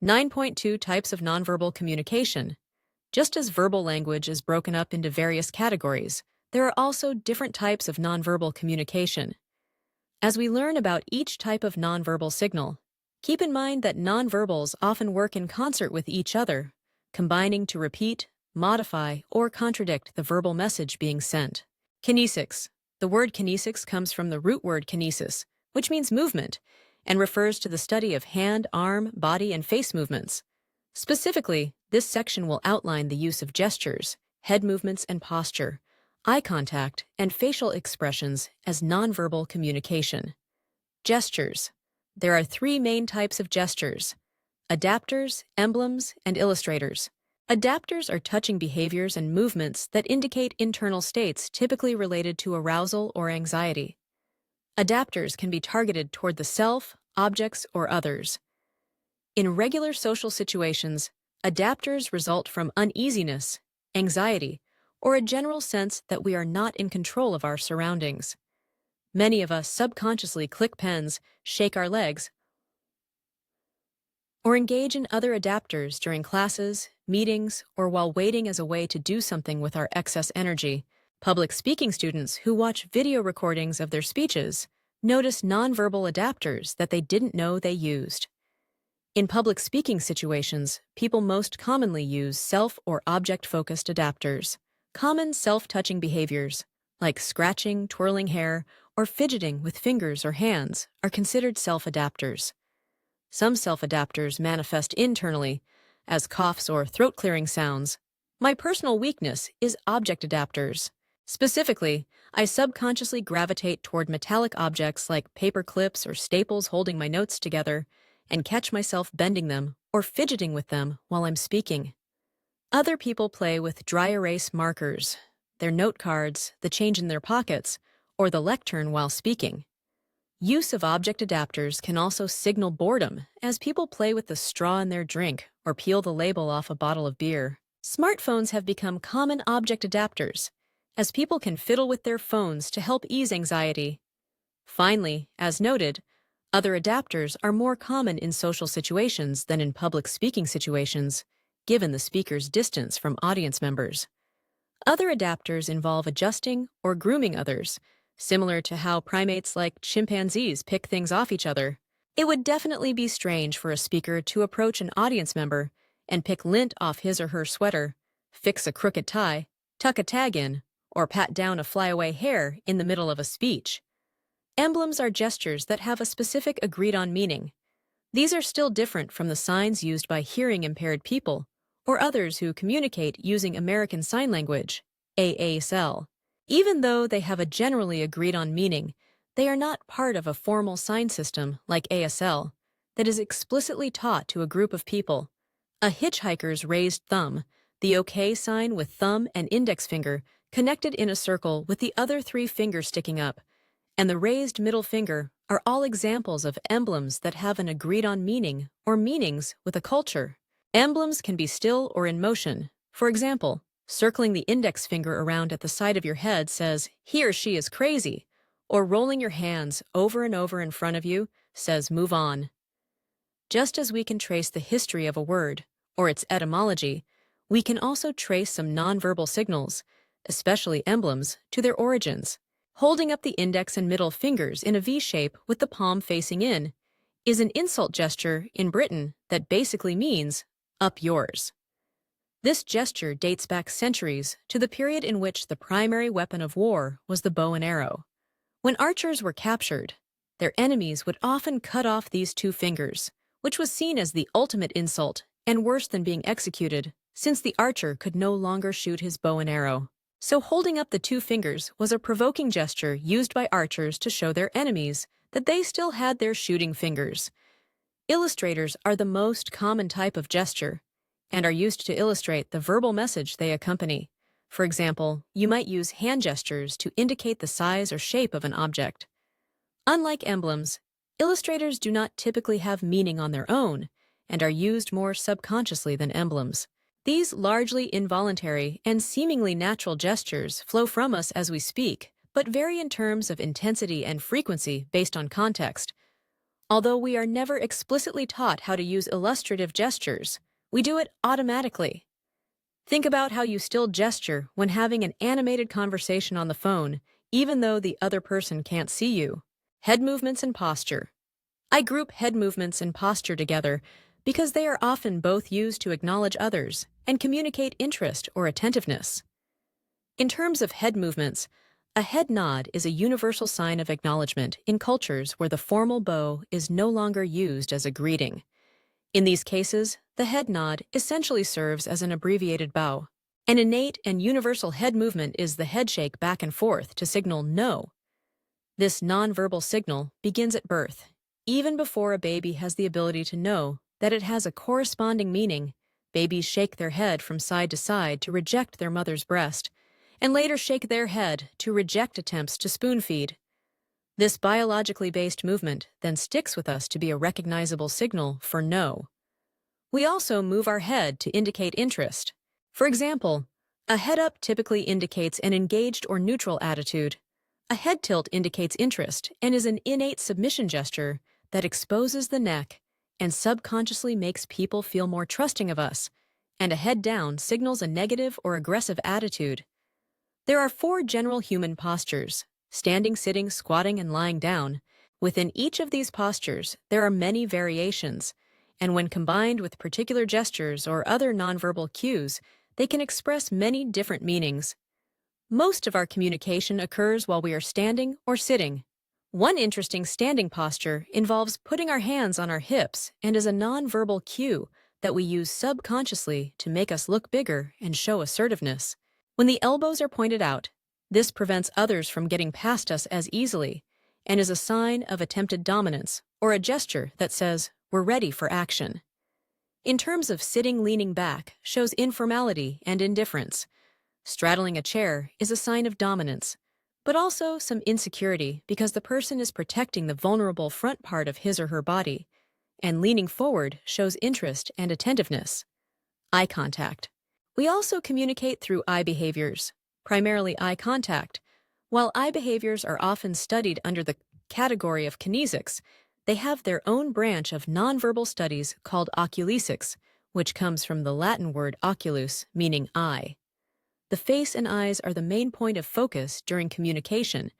9.2 Types of Nonverbal Communication. Just as verbal language is broken up into various categories, there are also different types of nonverbal communication. As we learn about each type of nonverbal signal, keep in mind that nonverbals often work in concert with each other, combining to repeat, modify, or contradict the verbal message being sent. Kinesics. The word kinesics comes from the root word kinesis, which means movement, and refers to the study of hand, arm, body, and face movements. Specifically, this section will outline the use of gestures, head movements and posture, eye contact, and facial expressions as nonverbal communication. Gestures. There are three main types of gestures: adapters, emblems, and illustrators. Adapters are touching behaviors and movements that indicate internal states typically related to arousal or anxiety. Adapters can be targeted toward the self, objects, or others. In regular social situations, adapters result from uneasiness, anxiety, or a general sense that we are not in control of our surroundings. Many of us subconsciously click pens, shake our legs, or engage in other adapters during classes, meetings, or while waiting as a way to do something with our excess energy. Public speaking students who watch video recordings of their speeches notice nonverbal adapters that they didn't know they used. In public speaking situations, people most commonly use self- or object-focused adapters. Common self-touching behaviors, like scratching, twirling hair, or fidgeting with fingers or hands, are considered self-adapters. Some self-adapters manifest internally, as coughs or throat-clearing sounds. My personal weakness is object adapters. Specifically, I subconsciously gravitate toward metallic objects like paper clips or staples holding my notes together, and catch myself bending them or fidgeting with them while I'm speaking. Other people play with dry erase markers, their note cards, the change in their pockets, or the lectern while speaking. Use of object adapters can also signal boredom as people play with the straw in their drink or peel the label off a bottle of beer. Smartphones have become common object adapters, as people can fiddle with their phones to help ease anxiety. Finally, as noted, other adapters are more common in social situations than in public speaking situations, given the speaker's distance from audience members. Other adapters involve adjusting or grooming others, similar to how primates like chimpanzees pick things off each other. It would definitely be strange for a speaker to approach an audience member and pick lint off his or her sweater, fix a crooked tie, tuck a tag in, or pat down a flyaway hair in the middle of a speech. Emblems are gestures that have a specific agreed-on meaning. These are still different from the signs used by hearing-impaired people or others who communicate using American Sign Language, ASL. Even though they have a generally agreed-on meaning, they are not part of a formal sign system like ASL that is explicitly taught to a group of people. A hitchhiker's raised thumb, the OK sign with thumb and index finger connected in a circle with the other three fingers sticking up, and the raised middle finger are all examples of emblems that have an agreed-on meaning or meanings with a culture. Emblems can be still or in motion. For example, circling the index finger around at the side of your head says, "He or she is crazy," or rolling your hands over and over in front of you says, "Move on." Just as we can trace the history of a word, or its etymology, we can also trace some nonverbal signals, especially emblems, to their origins. Holding up the index and middle fingers in a V shape with the palm facing in is an insult gesture in Britain that basically means, "Up yours." This gesture dates back centuries to the period in which the primary weapon of war was the bow and arrow. When archers were captured, their enemies would often cut off these two fingers, which was seen as the ultimate insult and worse than being executed, since the archer could no longer shoot his bow and arrow. So holding up the two fingers was a provoking gesture used by archers to show their enemies that they still had their shooting fingers. Illustrators are the most common type of gesture and are used to illustrate the verbal message they accompany. For example, you might use hand gestures to indicate the size or shape of an object. Unlike emblems, illustrators do not typically have meaning on their own and are used more subconsciously than emblems. These largely involuntary and seemingly natural gestures flow from us as we speak, but vary in terms of intensity and frequency based on context. Although we are never explicitly taught how to use illustrative gestures, we do it automatically. Think about how you still gesture when having an animated conversation on the phone, even though the other person can't see you. Head movements and posture. I group head movements and posture together because they are often both used to acknowledge others and communicate interest or attentiveness. In terms of head movements, a head nod is a universal sign of acknowledgement in cultures where the formal bow is no longer used as a greeting. In these cases, the head nod essentially serves as an abbreviated bow. An innate and universal head movement is the head shake back and forth to signal no. This nonverbal signal begins at birth. Even before a baby has the ability to know that it has a corresponding meaning, babies shake their head from side to side to reject their mother's breast, and later shake their head to reject attempts to spoon feed. This biologically based movement then sticks with us to be a recognizable signal for no. We also move our head to indicate interest. For example, a head up typically indicates an engaged or neutral attitude. A head tilt indicates interest and is an innate submission gesture that exposes the neck and subconsciously makes people feel more trusting of us, and a head down signals a negative or aggressive attitude. There are 4 general human postures: standing, sitting, squatting, and lying down. Within each of these postures, there are many variations, and when combined with particular gestures or other nonverbal cues, they can express many different meanings. Most of our communication occurs while we are standing or sitting. One interesting standing posture involves putting our hands on our hips and is a nonverbal cue that we use subconsciously to make us look bigger and show assertiveness. When the elbows are pointed out, this prevents others from getting past us as easily and is a sign of attempted dominance or a gesture that says, "We're ready for action." In terms of sitting, leaning back shows informality and indifference. Straddling a chair is a sign of dominance, but also some insecurity because the person is protecting the vulnerable front part of his or her body, and leaning forward shows interest and attentiveness. Eye contact. We also communicate through eye behaviors, primarily eye contact. While eye behaviors are often studied under the category of kinesics, they have their own branch of nonverbal studies called oculesics, which comes from the Latin word oculus, meaning eye. The face and eyes are the main point of focus during communication,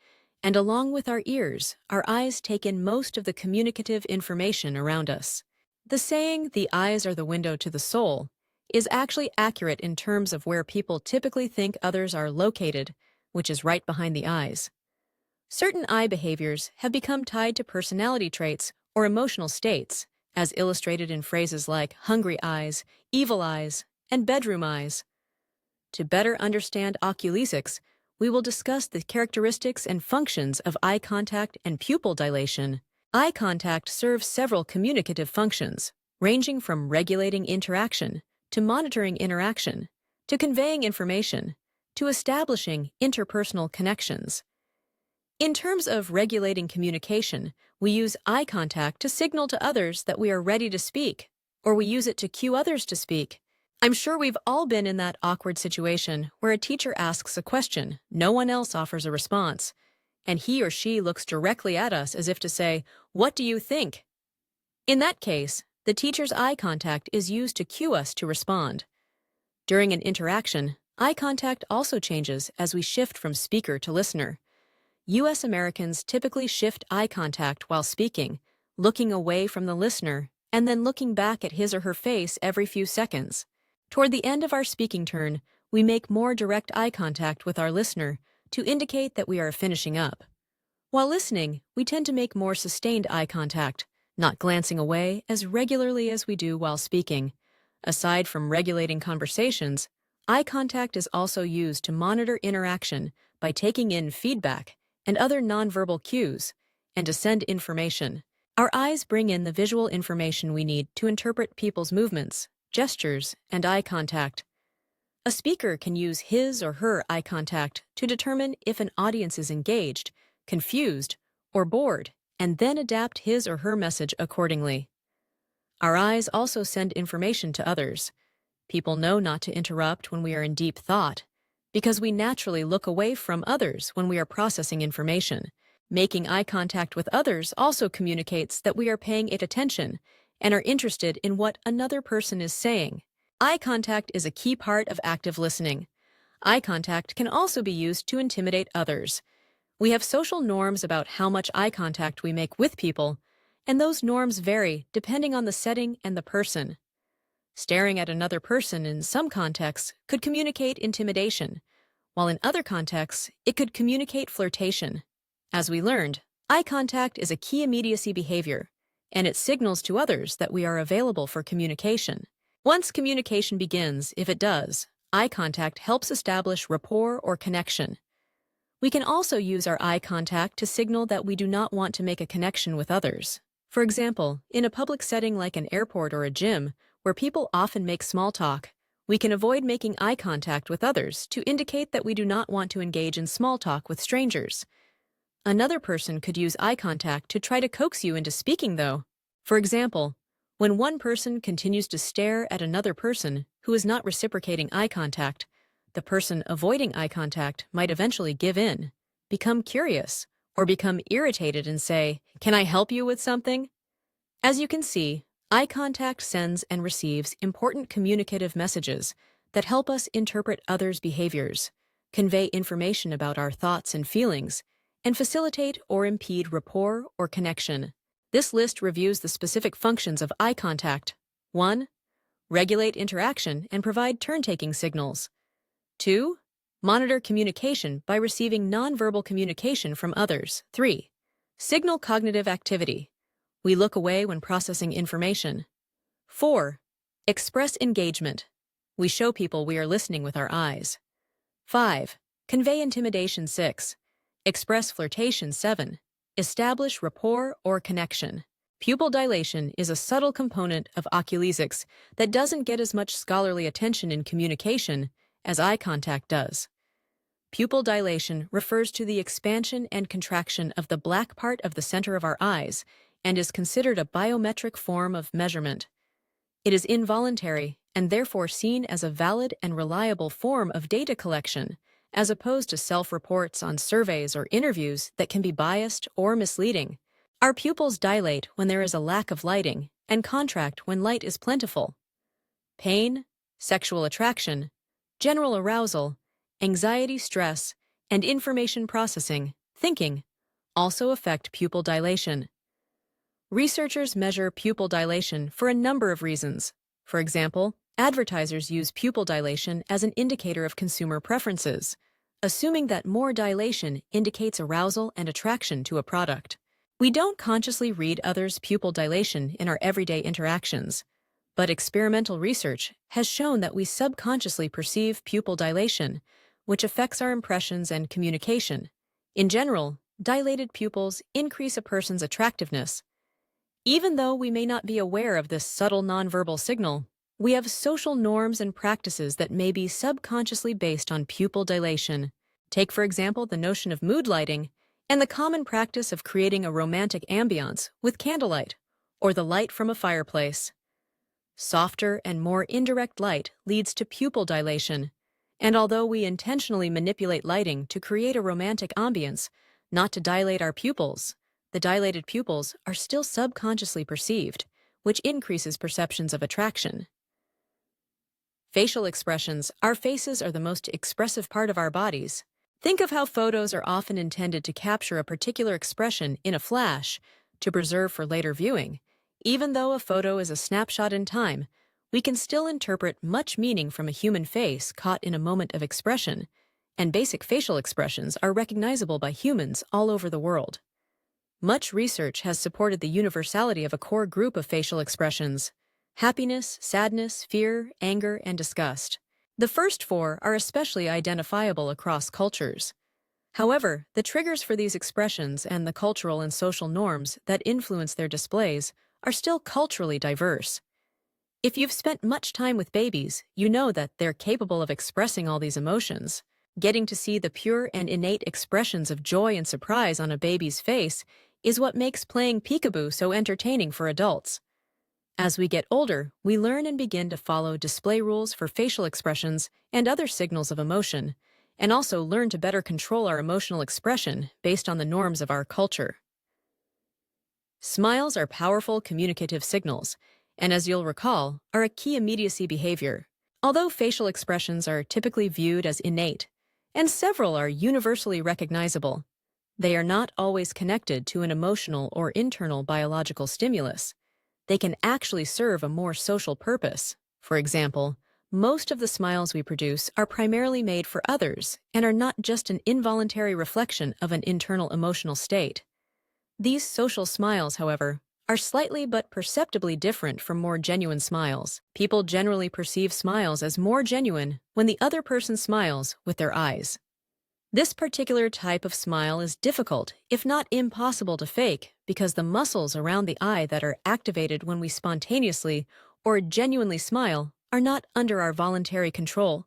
and along with our ears, our eyes take in most of the communicative information around us. The saying, "the eyes are the window to the soul," is actually accurate in terms of where people typically think others are located, which is right behind the eyes. Certain eye behaviors have become tied to personality traits or emotional states, as illustrated in phrases like hungry eyes, evil eyes, and bedroom eyes. To better understand oculesics, we will discuss the characteristics and functions of eye contact and pupil dilation. Eye contact serves several communicative functions, ranging from regulating interaction, to monitoring interaction, to conveying information, to establishing interpersonal connections. In terms of regulating communication, we use eye contact to signal to others that we are ready to speak, or we use it to cue others to speak. I'm sure we've all been in that awkward situation where a teacher asks a question, no one else offers a response, and he or she looks directly at us as if to say, "What do you think?" In that case, the teacher's eye contact is used to cue us to respond. During an interaction, eye contact also changes as we shift from speaker to listener. U.S. Americans typically shift eye contact while speaking, looking away from the listener and then looking back at his or her face every few seconds. Toward the end of our speaking turn, we make more direct eye contact with our listener to indicate that we are finishing up. While listening, we tend to make more sustained eye contact, not glancing away as regularly as we do while speaking. Aside from regulating conversations, eye contact is also used to monitor interaction by taking in feedback and other nonverbal cues, and to send information. Our eyes bring in the visual information we need to interpret people's movements, gestures, and eye contact. A speaker can use his or her eye contact to determine if an audience is engaged, confused, or bored, and then adapt his or her message accordingly. Our eyes also send information to others. People know not to interrupt when we are in deep thought, because we naturally look away from others when we are processing information. Making eye contact with others also communicates that we are paying it attention and are interested in what another person is saying. Eye contact is a key part of active listening. Eye contact can also be used to intimidate others. We have social norms about how much eye contact we make with people, and those norms vary depending on the setting and the person. Staring at another person in some contexts could communicate intimidation, while in other contexts, it could communicate flirtation. As we learned, eye contact is a key immediacy behavior, and it signals to others that we are available for communication. Once communication begins, if it does, eye contact helps establish rapport or connection. We can also use our eye contact to signal that we do not want to make a connection with others. For example, in a public setting like an airport or a gym, where people often make small talk, we can avoid making eye contact with others to indicate that we do not want to engage in small talk with strangers. Another person could use eye contact to try to coax you into speaking, though. For example, when one person continues to stare at another person who is not reciprocating eye contact, the person avoiding eye contact might eventually give in, become curious, or become irritated and say, "Can I help you with something?" As you can see, eye contact sends and receives important communicative messages that help us interpret others' behaviors, convey information about our thoughts and feelings, and facilitate or impede rapport or connection. This list reviews the specific functions of eye contact. 1. Regulate interaction and provide turn-taking signals. 2. Monitor communication by receiving nonverbal communication from others. 3. Signal cognitive activity. We look away when processing information. 4. Express engagement. We show people we are listening with our eyes. 5. Convey intimidation. 6. Express flirtation. 7. Establish rapport or connection. Pupil dilation is a subtle component of oculesics that doesn't get as much scholarly attention in communication as eye contact does. Pupil dilation refers to the expansion and contraction of the black part of the center of our eyes and is considered a biometric form of measurement. It is involuntary and therefore seen as a valid and reliable form of data collection, as opposed to self-reports on surveys or interviews that can be biased or misleading. Our pupils dilate when there is a lack of lighting and contract when light is plentiful. Pain, sexual attraction, general arousal, anxiety, stress, and information processing, thinking, also affect pupil dilation. Researchers measure pupil dilation for a number of reasons. For example, advertisers use pupil dilation as an indicator of consumer preferences, assuming that more dilation indicates arousal and attraction to a product. We don't consciously read others' pupil dilation in our everyday interactions, but experimental research has shown that we subconsciously perceive pupil dilation, which affects our impressions and communication. In general, dilated pupils increase a person's attractiveness. Even though we may not be aware of this subtle nonverbal signal, we have social norms and practices that may be subconsciously based on pupil dilation. Take, for example, the notion of mood lighting and the common practice of creating a romantic ambiance with candlelight or the light from a fireplace. Softer and more indirect light leads to pupil dilation, and although we intentionally manipulate lighting to create a romantic ambience, not to dilate our pupils, the dilated pupils are still subconsciously perceived, which increases perceptions of attraction. Facial expressions. Our faces are the most expressive part of our bodies. Think of how photos are often intended to capture a particular expression in a flash to preserve for later viewing. Even though a photo is a snapshot in time, we can still interpret much meaning from a human face caught in a moment of expression, and basic facial expressions are recognizable by humans all over the world. Much research has supported the universality of a core group of facial expressions: happiness, sadness, fear, anger, and disgust. The first four are especially identifiable across cultures. However, the triggers for these expressions and the cultural and social norms that influence their displays are still culturally diverse. If you've spent much time with babies, you know that they're capable of expressing all these emotions. Getting to see the pure and innate expressions of joy and surprise on a baby's face is what makes playing peekaboo so entertaining for adults. As we get older, we learn and begin to follow display rules for facial expressions and other signals of emotion, and also learn to better control our emotional expression based on the norms of our culture. Smiles are powerful communicative signals, and as you'll recall, are a key immediacy behavior. Although facial expressions are typically viewed as innate, and several are universally recognizable, they are not always connected to an emotional or internal biological stimulus. They can actually serve a more social purpose. For example, most of the smiles we produce are primarily made for others and are not just an involuntary reflection of an internal emotional state. These social smiles, however, are slightly but perceptibly different from more genuine smiles. People generally perceive smiles as more genuine when the other person smiles with their eyes. This particular type of smile is difficult, if not impossible, to fake because the muscles around the eye that are activated when we spontaneously or genuinely smile are not under our voluntary control.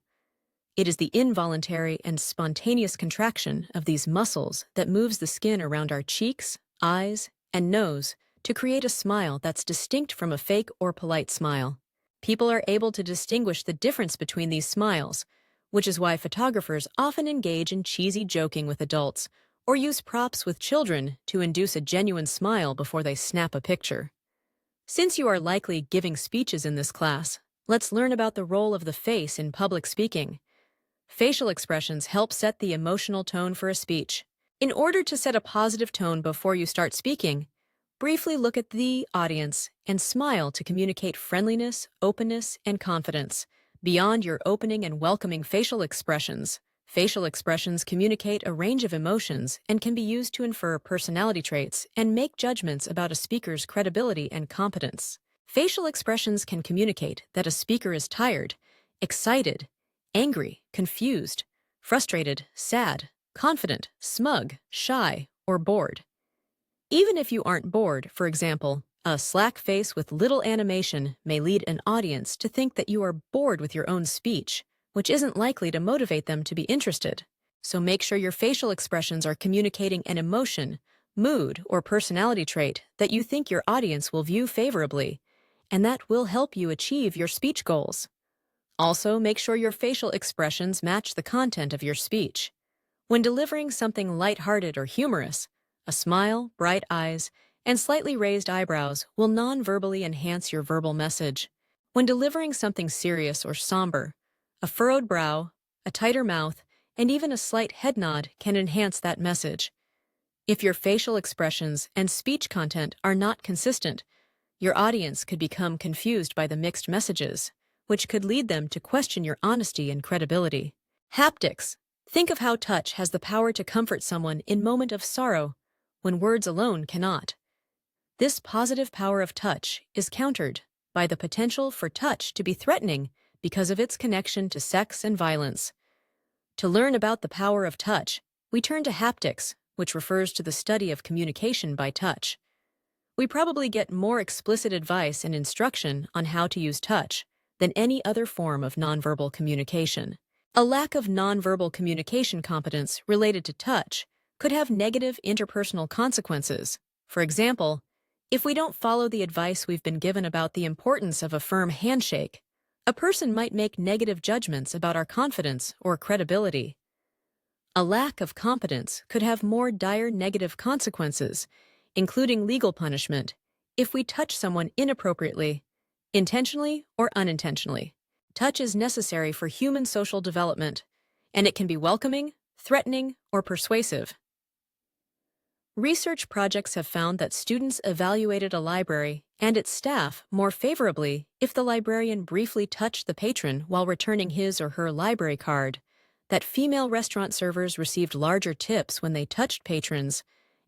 It is the involuntary and spontaneous contraction of these muscles that moves the skin around our cheeks, eyes, and nose to create a smile that's distinct from a fake or polite smile. People are able to distinguish the difference between these smiles, which is why photographers often engage in cheesy joking with adults or use props with children to induce a genuine smile before they snap a picture. Since you are likely giving speeches in this class, let's learn about the role of the face in public speaking. Facial expressions help set the emotional tone for a speech. In order to set a positive tone before you start speaking, briefly look at the audience and smile to communicate friendliness, openness, and confidence. Beyond your opening and welcoming facial expressions communicate a range of emotions and can be used to infer personality traits and make judgments about a speaker's credibility and competence. Facial expressions can communicate that a speaker is tired, excited, angry, confused, frustrated, sad, confident, smug, shy, or bored. Even if you aren't bored, for example, a slack face with little animation may lead an audience to think that you are bored with your own speech, which isn't likely to motivate them to be interested. So make sure your facial expressions are communicating an emotion, mood, or personality trait that you think your audience will view favorably, and that will help you achieve your speech goals. Also, make sure your facial expressions match the content of your speech. When delivering something lighthearted or humorous, a smile, bright eyes, and slightly raised eyebrows will non-verbally enhance your verbal message. When delivering something serious or somber, a furrowed brow, a tighter mouth, and even a slight head nod can enhance that message. If your facial expressions and speech content are not consistent, your audience could become confused by the mixed messages, which could lead them to question your honesty and credibility. Haptics. Think of how touch has the power to comfort someone in moment of sorrow when words alone cannot. This positive power of touch is countered by the potential for touch to be threatening because of its connection to sex and violence. To learn about the power of touch, we turn to haptics, which refers to the study of communication by touch. We probably get more explicit advice and instruction on how to use touch than any other form of nonverbal communication. A lack of nonverbal communication competence related to touch could have negative interpersonal consequences. For example, if we don't follow the advice we've been given about the importance of a firm handshake, a person might make negative judgments about our confidence or credibility. A lack of competence could have more dire negative consequences, including legal punishment, if we touch someone inappropriately, intentionally or unintentionally. Touch is necessary for human social development, and it can be welcoming, threatening, or persuasive. Research projects have found that students evaluated a library and its staff more favorably if the librarian briefly touched the patron while returning his or her library card, that female restaurant servers received larger tips when they touched patrons,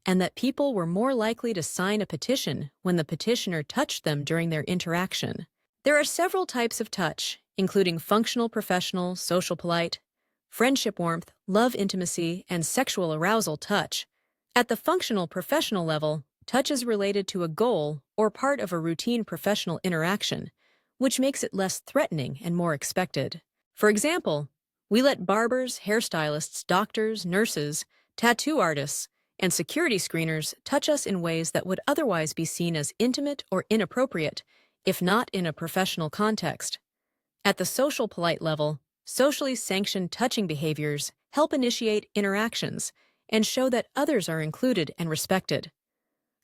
and that people were more likely to sign a petition when the petitioner touched them during their interaction. There are several types of touch, including functional professional, social polite, friendship warmth, love intimacy, and sexual arousal touch. At the functional professional level, touch is related to a goal or part of a routine professional interaction, which makes it less threatening and more expected. For example, we let barbers, hairstylists, doctors, nurses, tattoo artists, and security screeners touch us in ways that would otherwise be seen as intimate or inappropriate, if not in a professional context. At the social polite level, socially sanctioned touching behaviors help initiate interactions and show that others are included and respected.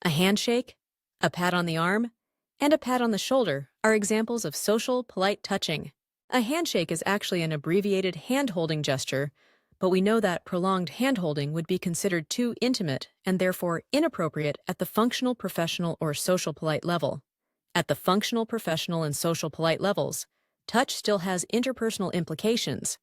A handshake, a pat on the arm, and a pat on the shoulder are examples of social, polite touching. A handshake is actually an abbreviated hand-holding gesture, but we know that prolonged hand-holding would be considered too intimate and therefore inappropriate at the functional, professional, or social polite level. At the functional, professional, and social polite levels, touch still has interpersonal implications.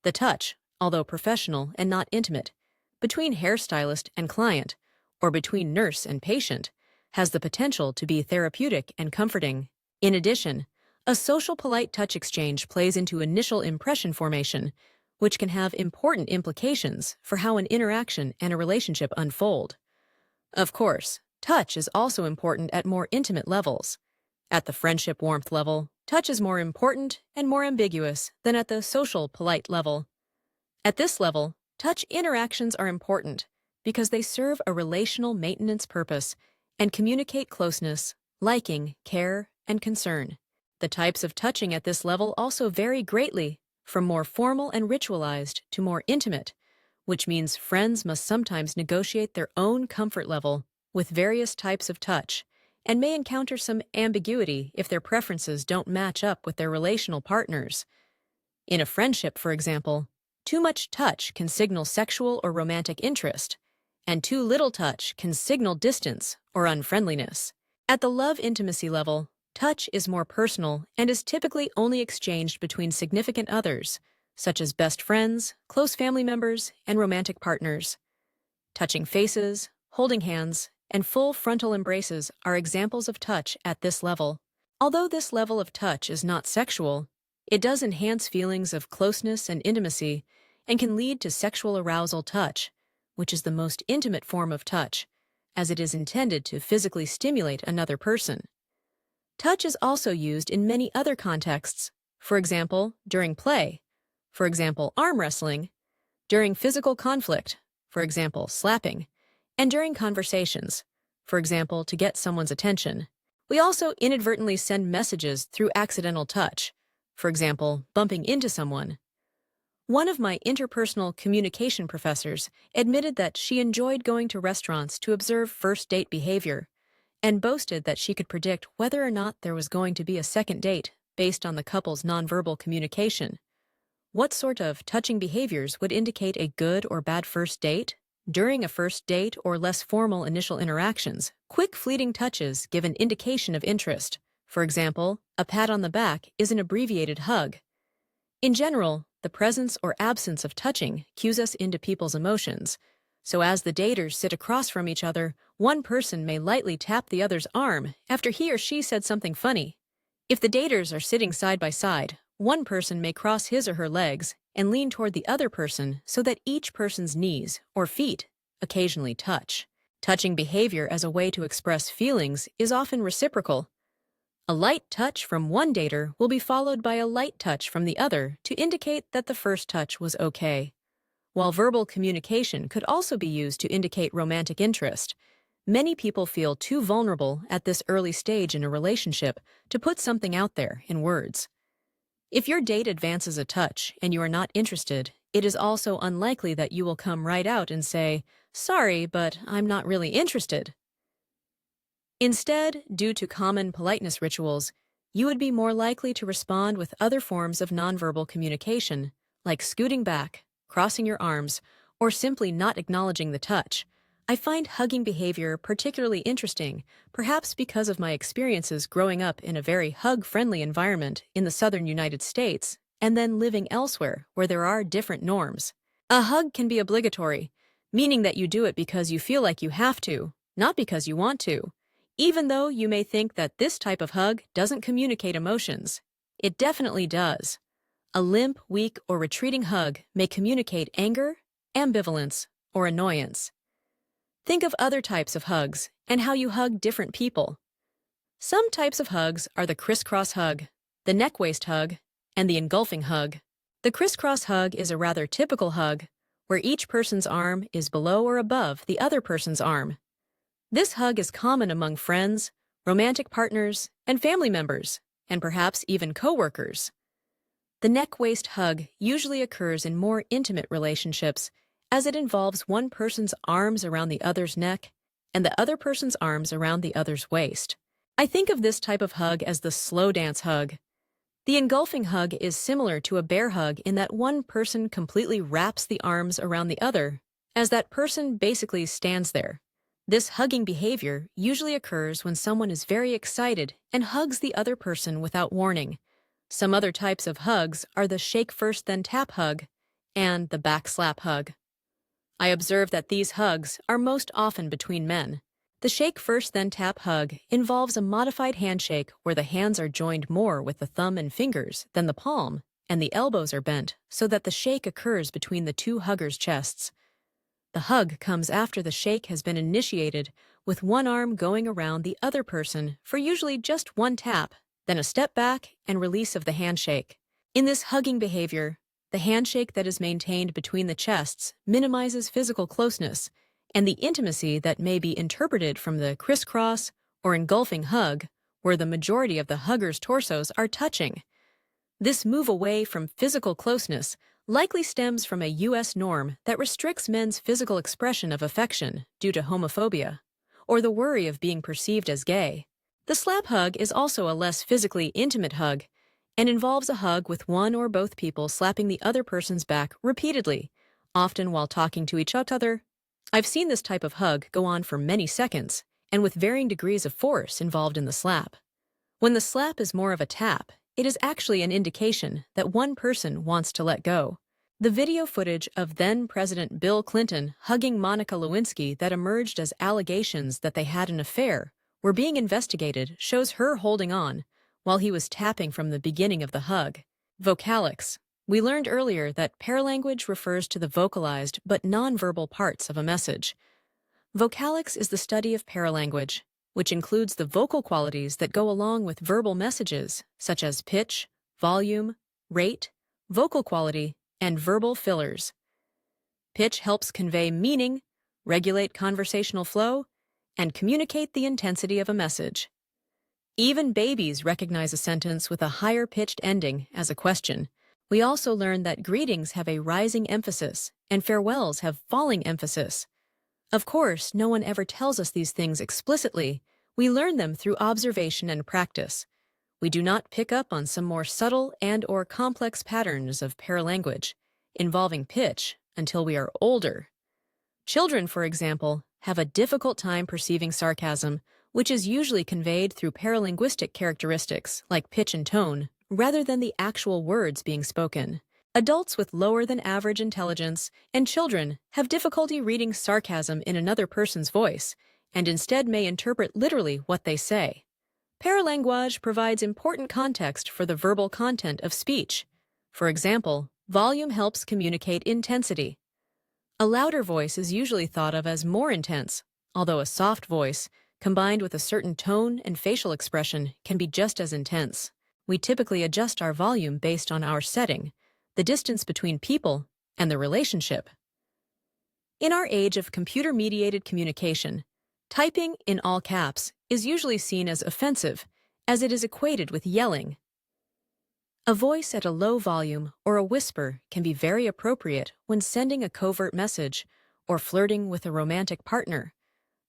The touch, although professional and not intimate, between hairstylist and client, or between nurse and patient, has the potential to be therapeutic and comforting. In addition, a social polite touch exchange plays into initial impression formation, which can have important implications for how an interaction and a relationship unfold. Of course, touch is also important at more intimate levels. At the friendship warmth level, touch is more important and more ambiguous than at the social polite level. At this level, touch interactions are important because they serve a relational maintenance purpose and communicate closeness, liking, care, and concern. The types of touching at this level also vary greatly, from more formal and ritualized to more intimate, which means friends must sometimes negotiate their own comfort level with various types of touch and may encounter some ambiguity if their preferences don't match up with their relational partners. In a friendship, for example, too much touch can signal sexual or romantic interest, and too little touch can signal distance or unfriendliness. At the love intimacy level, touch is more personal and is typically only exchanged between significant others, such as best friends, close family members, and romantic partners. Touching faces, holding hands, and full frontal embraces are examples of touch at this level. Although this level of touch is not sexual, it does enhance feelings of closeness and intimacy and can lead to sexual arousal touch, which is the most intimate form of touch, as it is intended to physically stimulate another person. Touch is also used in many other contexts, for example, during play, for example, arm wrestling, during physical conflict, for example, slapping, and during conversations, for example, to get someone's attention. We also inadvertently send messages through accidental touch, for example, bumping into someone. One of my interpersonal communication professors admitted that she enjoyed going to restaurants to observe first date behavior and boasted that she could predict whether or not there was going to be a second date based on the couple's nonverbal communication. What sort of touching behaviors would indicate a good or bad first date? During a first date or less formal initial interactions, quick fleeting touches give an indication of interest. For example, a pat on the back is an abbreviated hug. In general, the presence or absence of touching cues us into people's emotions. So as the daters sit across from each other, one person may lightly tap the other's arm after he or she said something funny. If the daters are sitting side by side, one person may cross his or her legs and lean toward the other person so that each person's knees or feet occasionally touch. Touching behavior as a way to express feelings is often reciprocal. A light touch from one dater will be followed by a light touch from the other to indicate that the first touch was okay. While verbal communication could also be used to indicate romantic interest, many people feel too vulnerable at this early stage in a relationship to put something out there in words. If your date advances a touch and you are not interested, it is also unlikely that you will come right out and say, "Sorry, but I'm not really interested." Instead, due to common politeness rituals, you would be more likely to respond with other forms of nonverbal communication, like scooting back, crossing your arms, or simply not acknowledging the touch. I find hugging behavior particularly interesting, perhaps because of my experiences growing up in a very hug-friendly environment in the southern United States, and then living elsewhere where there are different norms. A hug can be obligatory, meaning that you do it because you feel like you have to, not because you want to. Even though you may think that this type of hug doesn't communicate emotions, it definitely does. A limp, weak, or retreating hug may communicate anger, ambivalence, or annoyance. Think of other types of hugs and how you hug different people. Some types of hugs are the crisscross hug, the neck-waist hug, and the engulfing hug. The crisscross hug is a rather typical hug where each person's arm is below or above the other person's arm. This hug is common among friends, romantic partners, and family members, and perhaps even coworkers. The neck-waist hug usually occurs in more intimate relationships as it involves one person's arms around the other's neck and the other person's arms around the other's waist. I think of this type of hug as the slow dance hug. The engulfing hug is similar to a bear hug in that one person completely wraps the arms around the other, as that person basically stands there. This hugging behavior usually occurs when someone is very excited and hugs the other person without warning. Some other types of hugs are the shake first then tap hug and the back slap hug. I observe that these hugs are most often between men. The shake first then tap hug involves a modified handshake where the hands are joined more with the thumb and fingers than the palm, and the elbows are bent so that the shake occurs between the two huggers' chests. The hug comes after the shake has been initiated, with one arm going around the other person for usually just one tap, then a step back and release of the handshake. In this hugging behavior, the handshake that is maintained between the chests minimizes physical closeness, and the intimacy that may be interpreted from the crisscross or engulfing hug, where the majority of the huggers' torsos are touching. This move away from physical closeness likely stems from a U.S. norm that restricts men's physical expression of affection due to homophobia, or the worry of being perceived as gay. The slap hug is also a less physically intimate hug, and involves a hug with one or both people slapping the other person's back repeatedly, often while talking to each other. I've seen this type of hug go on for many seconds, and with varying degrees of force involved in the slap. When the slap is more of a tap, it is actually an indication that one person wants to let go. The video footage of then-President Bill Clinton hugging Monica Lewinsky that emerged as allegations that they had an affair were being investigated shows her holding on while he was tapping from the beginning of the hug. Vocalics. We learned earlier that paralanguage refers to the vocalized but nonverbal parts of a message. Vocalics is the study of paralanguage, which includes the vocal qualities that go along with verbal messages, such as pitch, volume, rate, vocal quality, and verbal fillers. Pitch helps convey meaning, regulate conversational flow, and communicate the intensity of a message. Even babies recognize a sentence with a higher-pitched ending as a question. We also learned that greetings have a rising emphasis and farewells have falling emphasis. Of course, no one ever tells us these things explicitly. We learn them through observation and practice. We do not pick up on some more subtle and/or complex patterns of paralanguage involving pitch until we are older. Children, for example, have a difficult time perceiving sarcasm, which is usually conveyed through paralinguistic characteristics like pitch and tone, rather than the actual words being spoken. Adults with lower than average intelligence and children have difficulty reading sarcasm in another person's voice, and instead may interpret literally what they say. Paralanguage provides important context for the verbal content of speech. For example, volume helps communicate intensity. A louder voice is usually thought of as more intense, although a soft voice, combined with a certain tone and facial expression, can be just as intense. We typically adjust our volume based on our setting, the distance between people, and the relationship. In our age of computer-mediated communication, typing in all caps is usually seen as offensive, as it is equated with yelling. A voice at a low volume or a whisper can be very appropriate when sending a covert message or flirting with a romantic partner,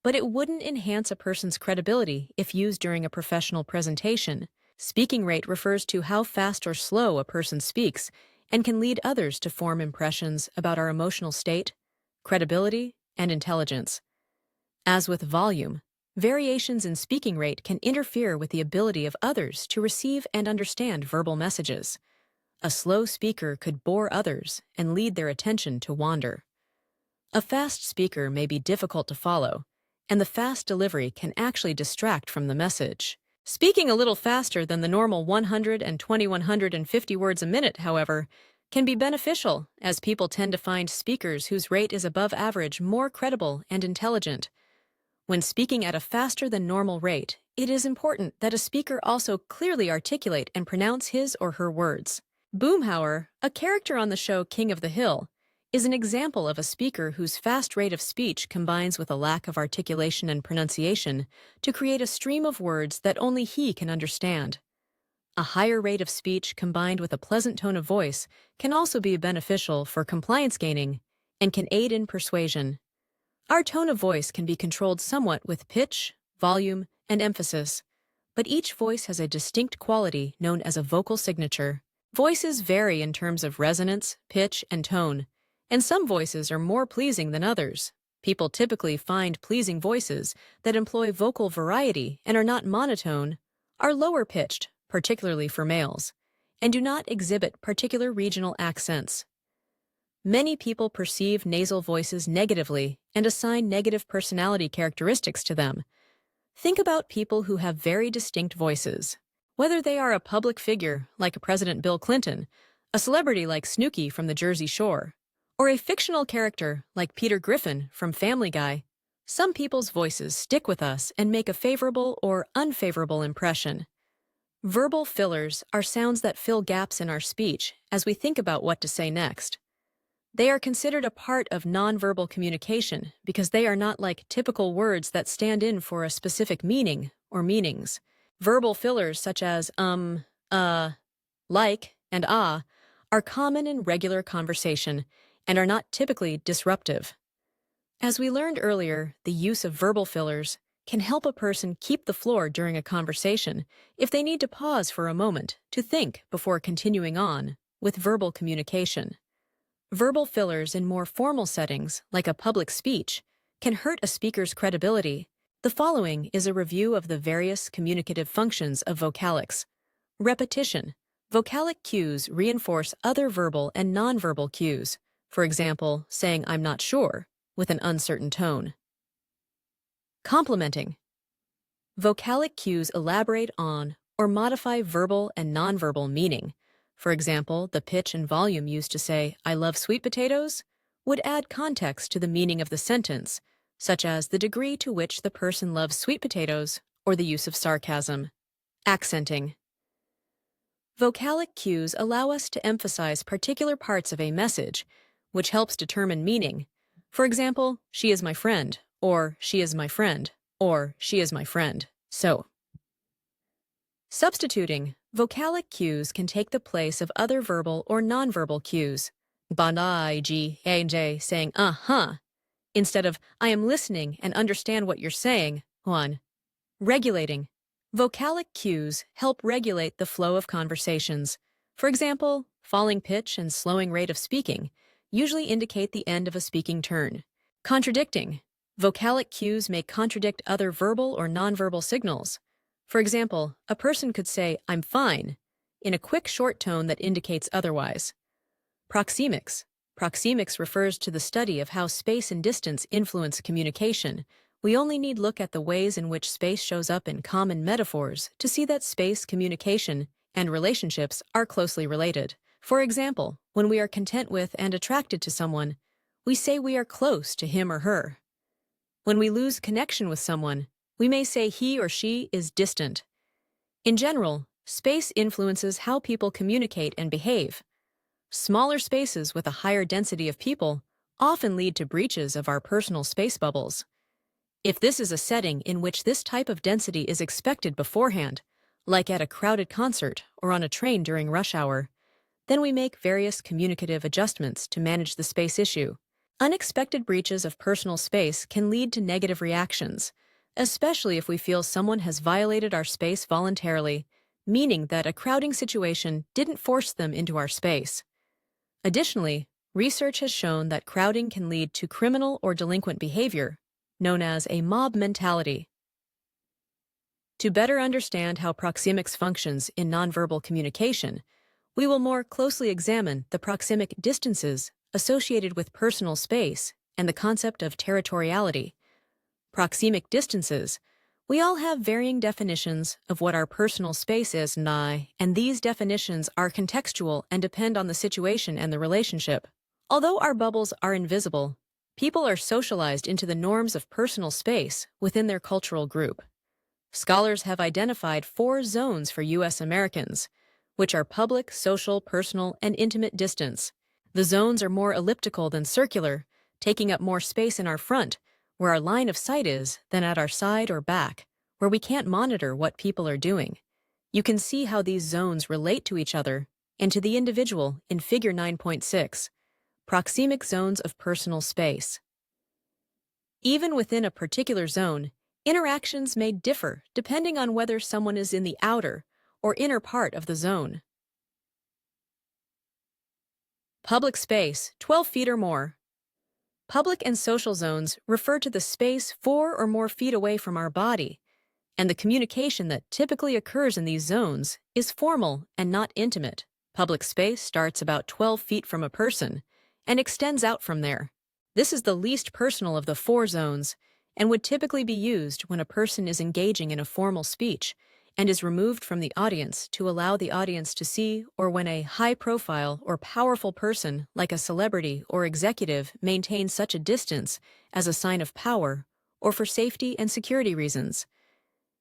but it wouldn't enhance a person's credibility if used during a professional presentation. Speaking rate refers to how fast or slow a person speaks and can lead others to form impressions about our emotional state, credibility, and intelligence. As with volume, variations in speaking rate can interfere with the ability of others to receive and understand verbal messages. A slow speaker could bore others and lead their attention to wander. A fast speaker may be difficult to follow, and the fast delivery can actually distract from the message. Speaking a little faster than the normal 120-150 words a minute, however, can be beneficial, as people tend to find speakers whose rate is above average more credible and intelligent. When speaking at a faster than normal rate, it is important that a speaker also clearly articulate and pronounce his or her words. Boomhauer, a character on the show King of the Hill, is an example of a speaker whose fast rate of speech combines with a lack of articulation and pronunciation to create a stream of words that only he can understand. A higher rate of speech combined with a pleasant tone of voice can also be beneficial for compliance gaining and can aid in persuasion. Our tone of voice can be controlled somewhat with pitch, volume, and emphasis, but each voice has a distinct quality known as a vocal signature. Voices vary in terms of resonance, pitch, and tone, and some voices are more pleasing than others. People typically find pleasing voices that employ vocal variety and are not monotone, are lower pitched, particularly for males, and do not exhibit particular regional accents. Many people perceive nasal voices negatively and assign negative personality characteristics to them. Think about people who have very distinct voices. Whether they are a public figure like President Bill Clinton, a celebrity like Snooki from the Jersey Shore, or a fictional character like Peter Griffin from Family Guy, some people's voices stick with us and make a favorable or unfavorable impression. Verbal fillers are sounds that fill gaps in our speech as we think about what to say next. They are considered a part of nonverbal communication because they are not like typical words that stand in for a specific meaning or meanings. Verbal fillers such as like, and are common in regular conversation and are not typically disruptive. As we learned earlier, the use of verbal fillers can help a person keep the floor during a conversation if they need to pause for a moment to think before continuing on with verbal communication. Verbal fillers in more formal settings, like a public speech, can hurt a speaker's credibility. The following is a review of the various communicative functions of vocalics. Repetition. Vocalic cues reinforce other verbal and nonverbal cues. For example, saying "I'm not sure" with an uncertain tone. Complementing. Vocalic cues elaborate on or modify verbal and nonverbal meaning. For example, the pitch and volume used to say "I love sweet potatoes" would add context to the meaning of the sentence, such as the degree to which the person loves sweet potatoes or the use of sarcasm. Accenting. Vocalic cues allow us to emphasize particular parts of a message, which helps determine meaning. For example, "She is my friend," or "She is my friend," or "She is my friend." So, substituting. Vocalic cues can take the place of other verbal or nonverbal cues. Banai saying instead of "I am listening and understand what you're saying." 1. Regulating. Vocalic cues help regulate the flow of conversations. For example, falling pitch and slowing rate of speaking usually indicate the end of a speaking turn. Contradicting. Vocalic cues may contradict other verbal or nonverbal signals. For example, a person could say "I'm fine" in a quick short tone that indicates otherwise. Proxemics. Proxemics refers to the study of how space and distance influence communication. We only need look at the ways in which space shows up in common metaphors to see that space, communication, and relationships are closely related. For example, when we are content with and attracted to someone, we say we are close to him or her. When we lose connection with someone, we may say he or she is distant. In general, space influences how people communicate and behave. Smaller spaces with a higher density of people often lead to breaches of our personal space bubbles. If this is a setting in which this type of density is expected beforehand, like at a crowded concert or on a train during rush hour, then we make various communicative adjustments to manage the space issue. Unexpected breaches of personal space can lead to negative reactions, especially if we feel someone has violated our space voluntarily, meaning that a crowding situation didn't force them into our space. Additionally, research has shown that crowding can lead to criminal or delinquent behavior, known as a mob mentality. To better understand how proxemics functions in nonverbal communication, we will more closely examine the proxemic distances associated with personal space and the concept of territoriality. Proxemic distances. We all have varying definitions of what our personal space is, and these definitions are contextual and depend on the situation and the relationship. Although our bubbles are invisible, people are socialized into the norms of personal space within their cultural group. Scholars have identified 4 zones for U.S. Americans, which are public, social, personal, and intimate distance. The zones are more elliptical than circular, taking up more space in our front, where our line of sight is, than at our side or back, where we can't monitor what people are doing. You can see how these zones relate to each other and to the individual in Figure 9.6, Proxemic Zones of Personal Space. Even within a particular zone, interactions may differ depending on whether someone is in the outer or inner part of the zone. Public space, 12 feet or more. Public and social zones refer to the space 4 or more feet away from our body, and the communication that typically occurs in these zones is formal and not intimate. Public space starts about 12 feet from a person and extends out from there. This is the least personal of the 4 zones and would typically be used when a person is engaging in a formal speech and is removed from the audience to allow the audience to see, or when a high-profile or powerful person like a celebrity or executive maintains such a distance as a sign of power or for safety and security reasons.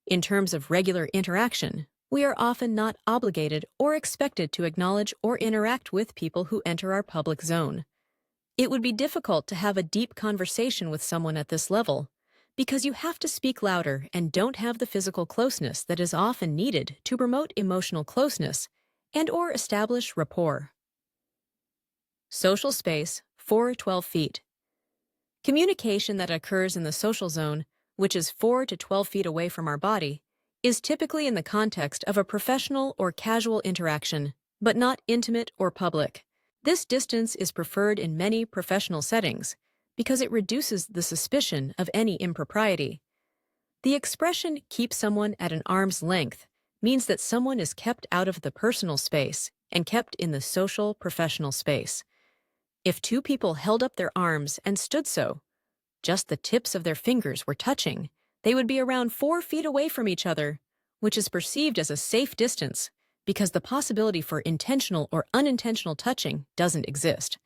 In terms of regular interaction, we are often not obligated or expected to acknowledge or interact with people who enter our public zone. It would be difficult to have a deep conversation with someone at this level because you have to speak louder and don't have the physical closeness that is often needed to promote emotional closeness and/or establish rapport. Social space, 4 to 12 feet. Communication that occurs in the social zone, which is 4 to 12 feet away from our body, is typically in the context of a professional or casual interaction, but not intimate or public. This distance is preferred in many professional settings because it reduces the suspicion of any impropriety. The expression "keep someone at an arm's length" means that someone is kept out of the personal space and kept in the social professional space. If 2 people held up their arms and stood so, just the tips of their fingers were touching, they would be around 4 feet away from each other, which is perceived as a safe distance because the possibility for intentional or unintentional touching doesn't exist.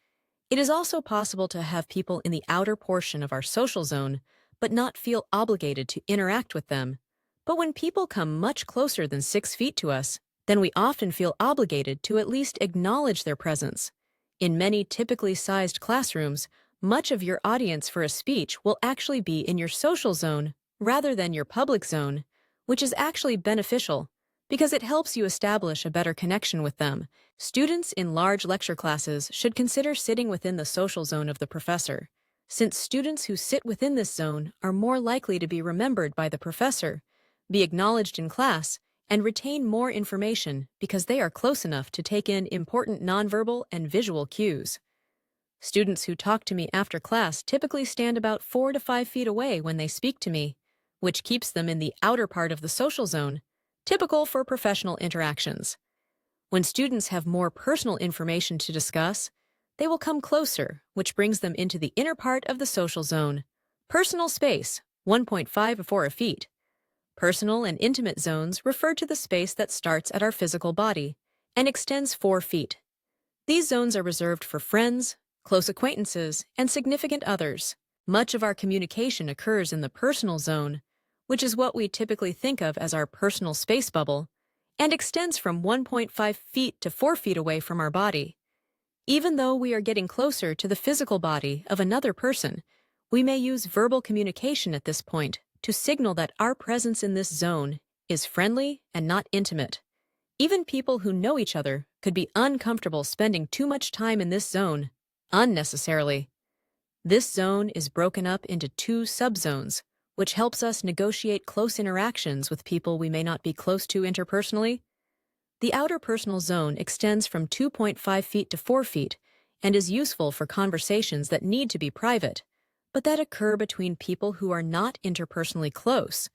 It is also possible to have people in the outer portion of our social zone but not feel obligated to interact with them. But when people come much closer than 6 feet to us, then we often feel obligated to at least acknowledge their presence. In many typically sized classrooms, much of your audience for a speech will actually be in your social zone rather than your public zone, which is actually beneficial because it helps you establish a better connection with them. Students in large lecture classes should consider sitting within the social zone of the professor, since students who sit within this zone are more likely to be remembered by the professor, be acknowledged in class, and retain more information because they are close enough to take in important nonverbal and visual cues. Students who talk to me after class typically stand about 4 to 5 feet away when they speak to me, which keeps them in the outer part of the social zone, typical for professional interactions. When students have more personal information to discuss, they will come closer, which brings them into the inner part of the social zone. Personal space, 1.5 to 4 feet. Personal and intimate zones refer to the space that starts at our physical body and extends 4 feet. These zones are reserved for friends, close acquaintances, and significant others. Much of our communication occurs in the personal zone, which is what we typically think of as our personal space bubble, and extends from 1.5 feet to 4 feet away from our body. Even though we are getting closer to the physical body of another person, we may use verbal communication at this point to signal that our presence in this zone is friendly and not intimate. Even people who know each other could be uncomfortable spending too much time in this zone, unnecessarily. This zone is broken up into 2 subzones, which helps us negotiate close interactions with people we may not be close to interpersonally. The outer personal zone extends from 2.5 feet to 4 feet and is useful for conversations that need to be private, but that occur between people who are not interpersonally close.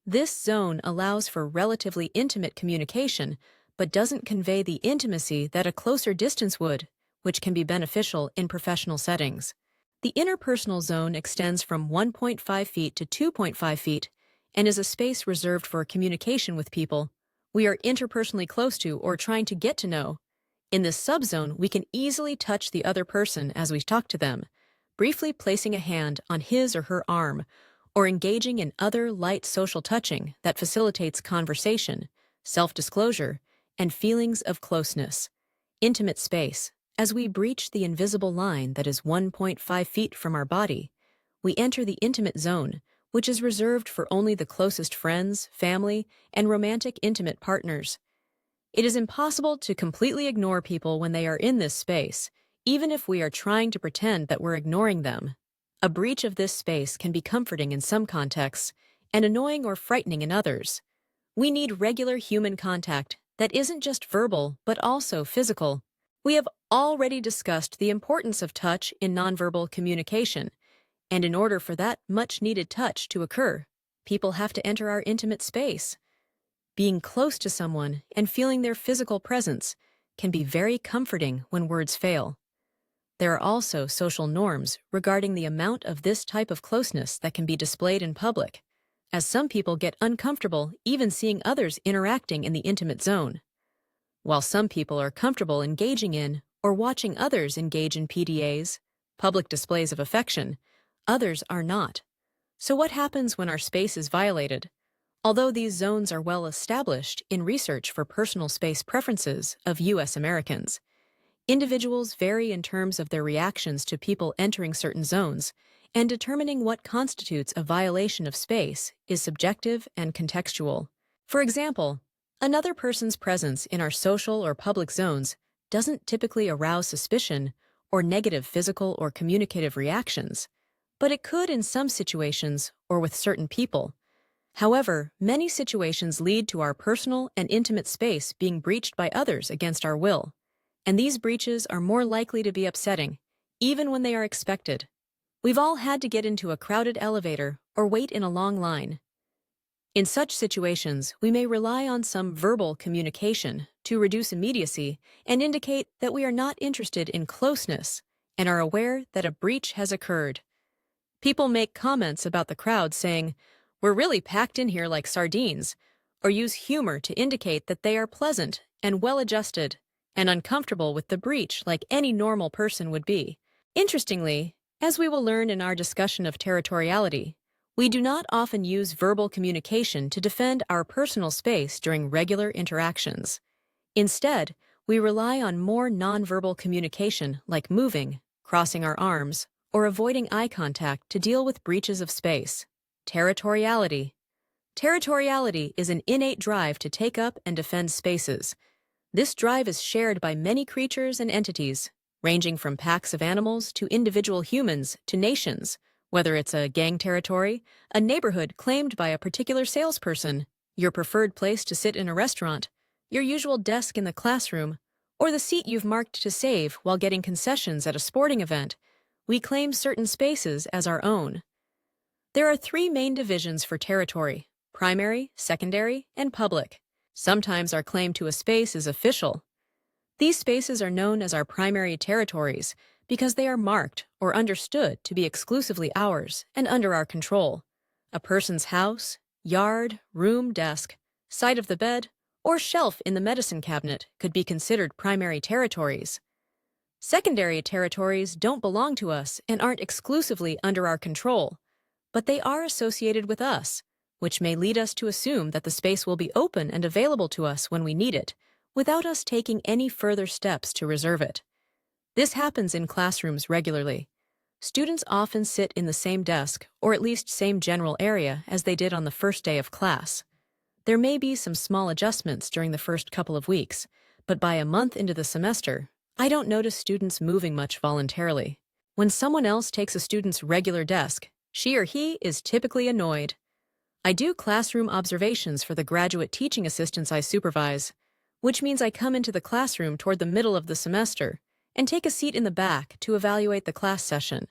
This zone allows for relatively intimate communication, but doesn't convey the intimacy that a closer distance would, which can be beneficial in professional settings. The interpersonal zone extends from 1.5 feet to 2.5 feet and is a space reserved for communication with people we are interpersonally close to or trying to get to know. In this subzone, we can easily touch the other person as we talk to them, briefly placing a hand on his or her arm, or engaging in other light social touching that facilitates conversation, self-disclosure, and feelings of closeness. Intimate space. As we breach the invisible line that is 1.5 feet from our body, we enter the intimate zone, which is reserved for only the closest friends, family, and romantic intimate partners. It is impossible to completely ignore people when they are in this space, even if we are trying to pretend that we're ignoring them. A breach of this space can be comforting in some contexts and annoying or frightening in others. We need regular human contact that isn't just verbal but also physical. We have already discussed the importance of touch in nonverbal communication, and in order for that much-needed touch to occur, people have to enter our intimate space. Being close to someone and feeling their physical presence can be very comforting when words fail. There are also social norms regarding the amount of this type of closeness that can be displayed in public, as some people get uncomfortable even seeing others interacting in the intimate zone. While some people are comfortable engaging in or watching others engage in PDAs, public displays of affection, others are not. So what happens when our space is violated? Although these zones are well established in research for personal space preferences of U.S. Americans, individuals vary in terms of their reactions to people entering certain zones, and determining what constitutes a violation of space is subjective and contextual. For example, another person's presence in our social or public zones doesn't typically arouse suspicion or negative physical or communicative reactions, but it could in some situations or with certain people. However, many situations lead to our personal and intimate space being breached by others against our will, and these breaches are more likely to be upsetting, even when they are expected. We've all had to get into a crowded elevator or wait in a long line. In such situations, we may rely on some verbal communication to reduce immediacy and indicate that we are not interested in closeness and are aware that a breach has occurred. People make comments about the crowd saying, "We're really packed in here like sardines," or use humor to indicate that they are pleasant and well-adjusted and uncomfortable with the breach like any normal person would be. Interestingly, as we will learn in our discussion of territoriality, we do not often use verbal communication to defend our personal space during regular interactions. Instead, we rely on more nonverbal communication like moving, crossing our arms, or avoiding eye contact to deal with breaches of space. Territoriality. Territoriality is an innate drive to take up and defend spaces. This drive is shared by many creatures and entities, ranging from packs of animals to individual humans to nations, whether it's a gang territory, a neighborhood claimed by a particular salesperson, your preferred place to sit in a restaurant, your usual desk in the classroom, or the seat you've marked to save while getting concessions at a sporting event. We claim certain spaces as our own. There are three main divisions for territory: primary, secondary, and public. Sometimes our claim to a space is official. These spaces are known as our primary territories because they are marked or understood to be exclusively ours and under our control. A person's house, yard, room, desk, side of the bed, or shelf in the medicine cabinet could be considered primary territories. Secondary territories don't belong to us and aren't exclusively under our control, but they are associated with us, which may lead us to assume that the space will be open and available to us when we need it, without us taking any further steps to reserve it. This happens in classrooms regularly. Students often sit in the same desk, or at least same general area, as they did on the first day of class. There may be some small adjustments during the first couple of weeks, but by a month into the semester, I don't notice students moving much voluntarily. When someone else takes a student's regular desk, she or he is typically annoyed. I do classroom observations for the graduate teaching assistants I supervise, which means I come into the classroom toward the middle of the semester and take a seat in the back to evaluate the class session.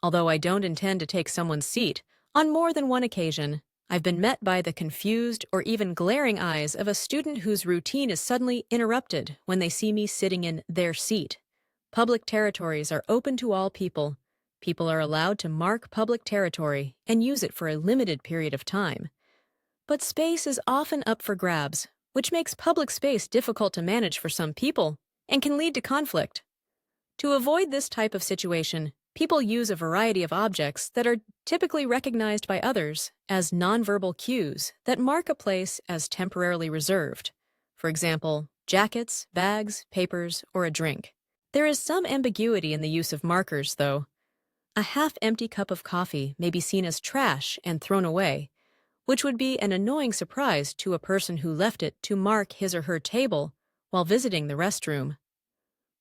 Although I don't intend to take someone's seat, on more than one occasion, I've been met by the confused or even glaring eyes of a student whose routine is suddenly interrupted when they see me sitting in their seat. Public territories are open to all people. People are allowed to mark public territory and use it for a limited period of time. But space is often up for grabs, which makes public space difficult to manage for some people and can lead to conflict. To avoid this type of situation, people use a variety of objects that are typically recognized by others as nonverbal cues that mark a place as temporarily reserved. For example, jackets, bags, papers, or a drink. There is some ambiguity in the use of markers, though. A half-empty cup of coffee may be seen as trash and thrown away, which would be an annoying surprise to a person who left it to mark his or her table while visiting the restroom.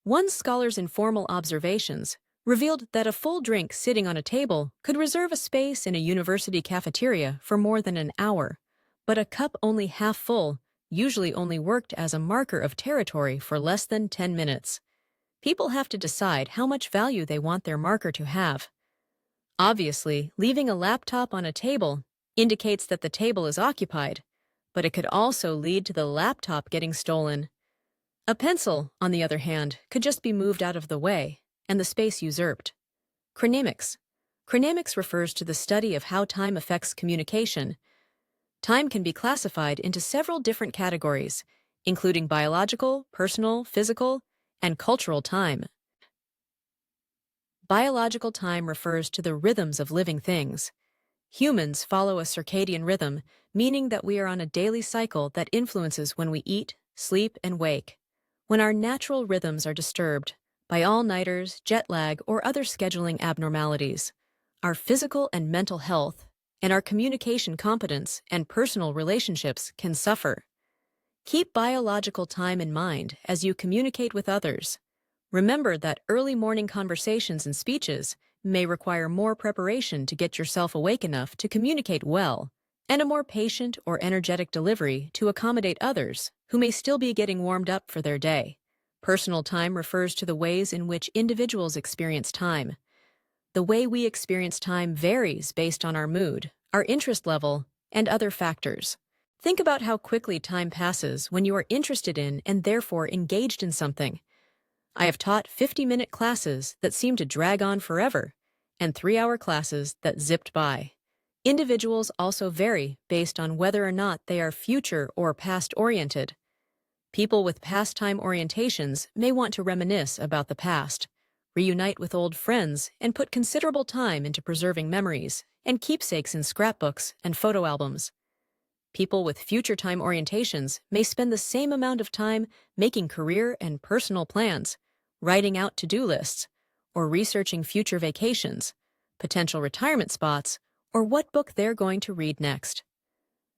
One scholar's informal observations revealed that a full drink sitting on a table could reserve a space in a university cafeteria for more than an hour, but a cup only half full usually only worked as a marker of territory for less than 10 minutes. People have to decide how much value they want their marker to have. Obviously, leaving a laptop on a table indicates that the table is occupied, but it could also lead to the laptop getting stolen. A pencil, on the other hand, could just be moved out of the way and the space usurped. Chronemics. Chronemics refers to the study of how time affects communication. Time can be classified into several different categories, including biological, personal, physical, and cultural time. Biological time refers to the rhythms of living things. Humans follow a circadian rhythm, meaning that we are on a daily cycle that influences when we eat, sleep, and wake. When our natural rhythms are disturbed by all-nighters, jet lag, or other scheduling abnormalities, our physical and mental health and our communication competence and personal relationships can suffer. Keep biological time in mind as you communicate with others. Remember that early morning conversations and speeches may require more preparation to get yourself awake enough to communicate well, and a more patient or energetic delivery to accommodate others who may still be getting warmed up for their day. Personal time refers to the ways in which individuals experience time. The way we experience time varies based on our mood, our interest level, and other factors. Think about how quickly time passes when you are interested in and therefore engaged in something. I have taught 50-minute classes that seem to drag on forever, and 3-hour classes that zipped by. Individuals also vary based on whether or not they are future or past-oriented. People with past-time orientations may want to reminisce about the past, reunite with old friends, and put considerable time into preserving memories and keepsakes in scrapbooks and photo albums. People with future-time orientations may spend the same amount of time making career and personal plans, writing out to-do lists, or researching future vacations, potential retirement spots, or what book they're going to read next.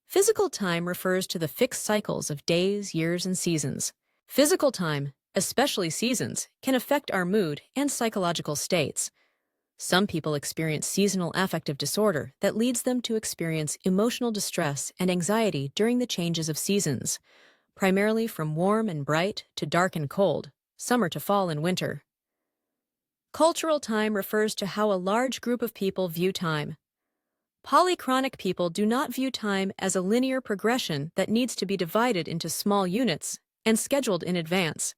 Physical time refers to the fixed cycles of days, years, and seasons. Physical time, especially seasons, can affect our mood and psychological states. Some people experience seasonal affective disorder that leads them to experience emotional distress and anxiety during the changes of seasons, primarily from warm and bright to dark and cold, summer to fall and winter. Cultural time refers to how a large group of people view time. Polychronic people do not view time as a linear progression that needs to be divided into small units and scheduled in advance.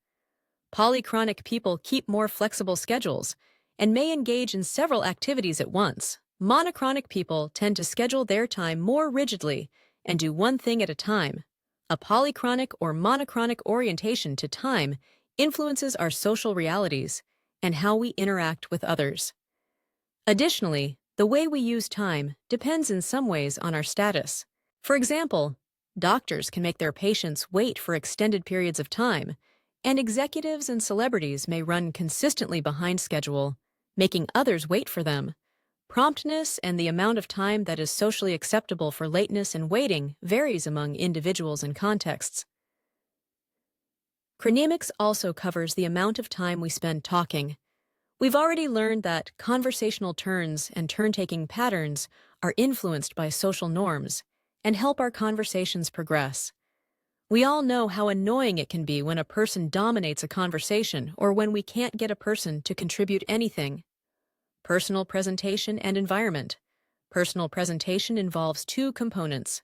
Polychronic people keep more flexible schedules and may engage in several activities at once. Monochronic people tend to schedule their time more rigidly and do one thing at a time. A polychronic or monochronic orientation to time influences our social realities and how we interact with others. Additionally, the way we use time depends in some ways on our status. For example, doctors can make their patients wait for extended periods of time, and executives and celebrities may run consistently behind schedule, making others wait for them. Promptness and the amount of time that is socially acceptable for lateness and waiting varies among individuals and contexts. Chronemics also covers the amount of time we spend talking. We've already learned that conversational turns and turn-taking patterns are influenced by social norms and help our conversations progress. We all know how annoying it can be when a person dominates a conversation or when we can't get a person to contribute anything. Personal presentation and environment. Personal presentation involves two components: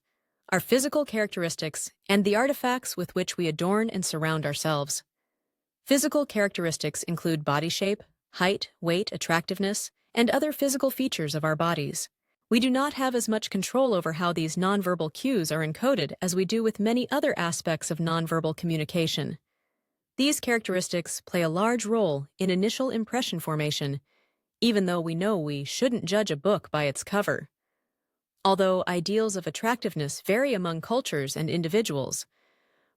our physical characteristics and the artifacts with which we adorn and surround ourselves. Physical characteristics include body shape, height, weight, attractiveness, and other physical features of our bodies. We do not have as much control over how these nonverbal cues are encoded as we do with many other aspects of nonverbal communication. These characteristics play a large role in initial impression formation, even though we know we shouldn't judge a book by its cover. Although ideals of attractiveness vary among cultures and individuals,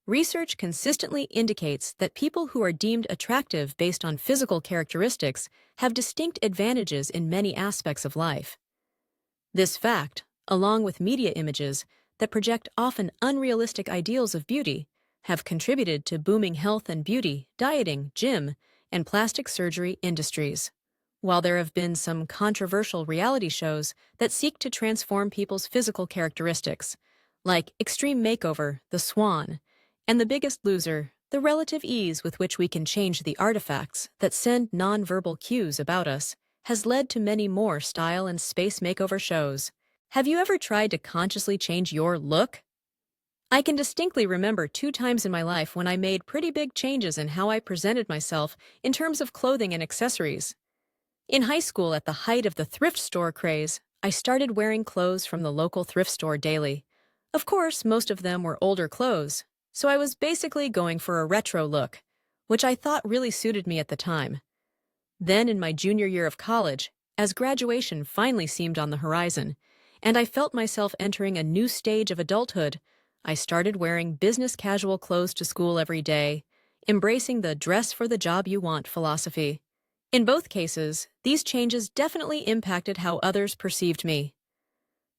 Research consistently indicates that people who are deemed attractive based on physical characteristics have distinct advantages in many aspects of life. This fact, along with media images that project often unrealistic ideals of beauty, have contributed to booming health and beauty, dieting, gym, and plastic surgery industries. While there have been some controversial reality shows that seek to transform people's physical characteristics, like Extreme Makeover, The Swan, and The Biggest Loser, the relative ease with which we can change the artifacts that send nonverbal cues about us has led to many more style and space makeover shows. Have you ever tried to consciously change your look? I can distinctly remember 2 times in my life when I made pretty big changes in how I presented myself in terms of clothing and accessories. In high school, at the height of the thrift store craze, I started wearing clothes from the local thrift store daily. Of course, most of them were older clothes, so I was basically going for a retro look, which I thought really suited me at the time. Then, in my junior year of college, as graduation finally seemed on the horizon, and I felt myself entering a new stage of adulthood, I started wearing business casual clothes to school every day, embracing the dress for the job you want philosophy. In both cases, these changes definitely impacted how others perceived me.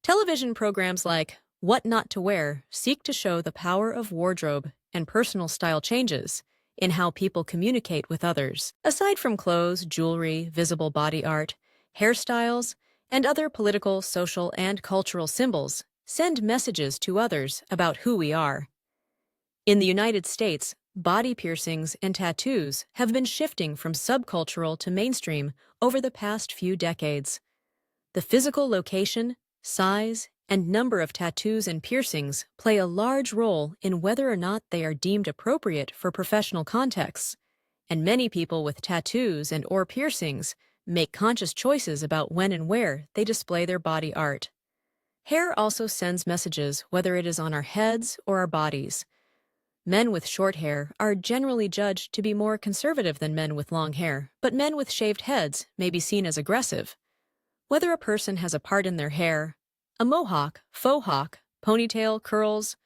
Television programs like What Not to Wear seek to show the power of wardrobe and personal style changes in how people communicate with others. Aside from clothes, jewelry, visible body art, hairstyles, and other political, social, and cultural symbols send messages to others about who we are. In the United States, body piercings and tattoos have been shifting from subcultural to mainstream over the past few decades. The physical location, size, and number of tattoos and piercings play a large role in whether or not they are deemed appropriate for professional contexts, and many people with tattoos and/or piercings make conscious choices about when and where they display their body art. Hair also sends messages, whether it is on our heads or our bodies. Men with short hair are generally judged to be more conservative than men with long hair, but men with shaved heads may be seen as aggressive. Whether a person has a part in their hair, a mohawk, faux hawk, ponytail, curls,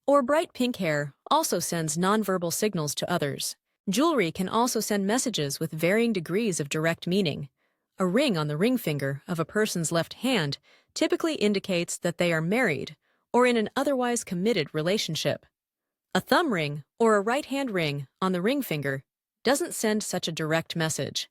or bright pink hair also sends nonverbal signals to others. Jewelry can also send messages with varying degrees of direct meaning. A ring on the ring finger of a person's left hand typically indicates that they are married or in an otherwise committed relationship. A thumb ring or a right-hand ring on the ring finger doesn't send such a direct message.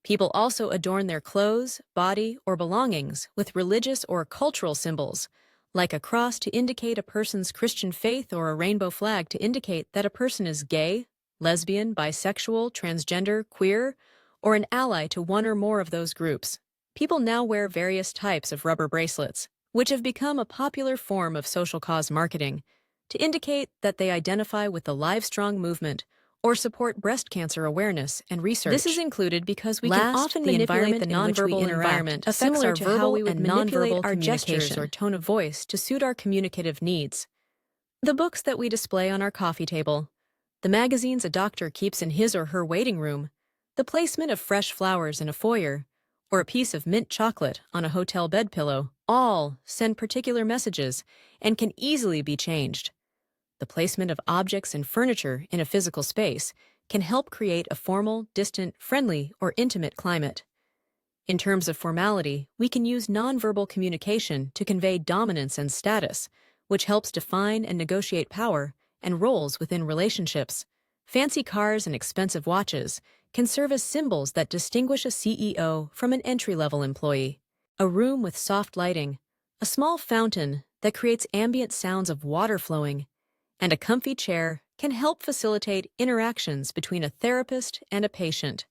People also adorn their clothes, body, or belongings with religious or cultural symbols, like a cross to indicate a person's Christian faith or a rainbow flag to indicate that a person is gay, lesbian, bisexual, transgender, queer, or an ally to one or more of those groups. People now wear various types of rubber bracelets, which have become a popular form of social cause marketing, to indicate that they identify with the Livestrong movement or support breast cancer awareness and research. This is included because we can often manipulate the nonverbal environment, similar to how we would manipulate our gestures or tone of voice to suit our communicative needs. The books that we display on our coffee table, the magazines a doctor keeps in his or her waiting room, the placement of fresh flowers in a foyer, or a piece of mint chocolate on a hotel bed pillow, all send particular messages and can easily be changed. The placement of objects and furniture in a physical space can help create a formal, distant, friendly, or intimate climate. In terms of formality, we can use nonverbal communication to convey dominance and status, which helps define and negotiate power and roles within relationships. Fancy cars and expensive watches can serve as symbols that distinguish a CEO from an entry-level employee. A room with soft lighting, a small fountain that creates ambient sounds of water flowing, and a comfy chair can help facilitate interactions between a therapist and a patient.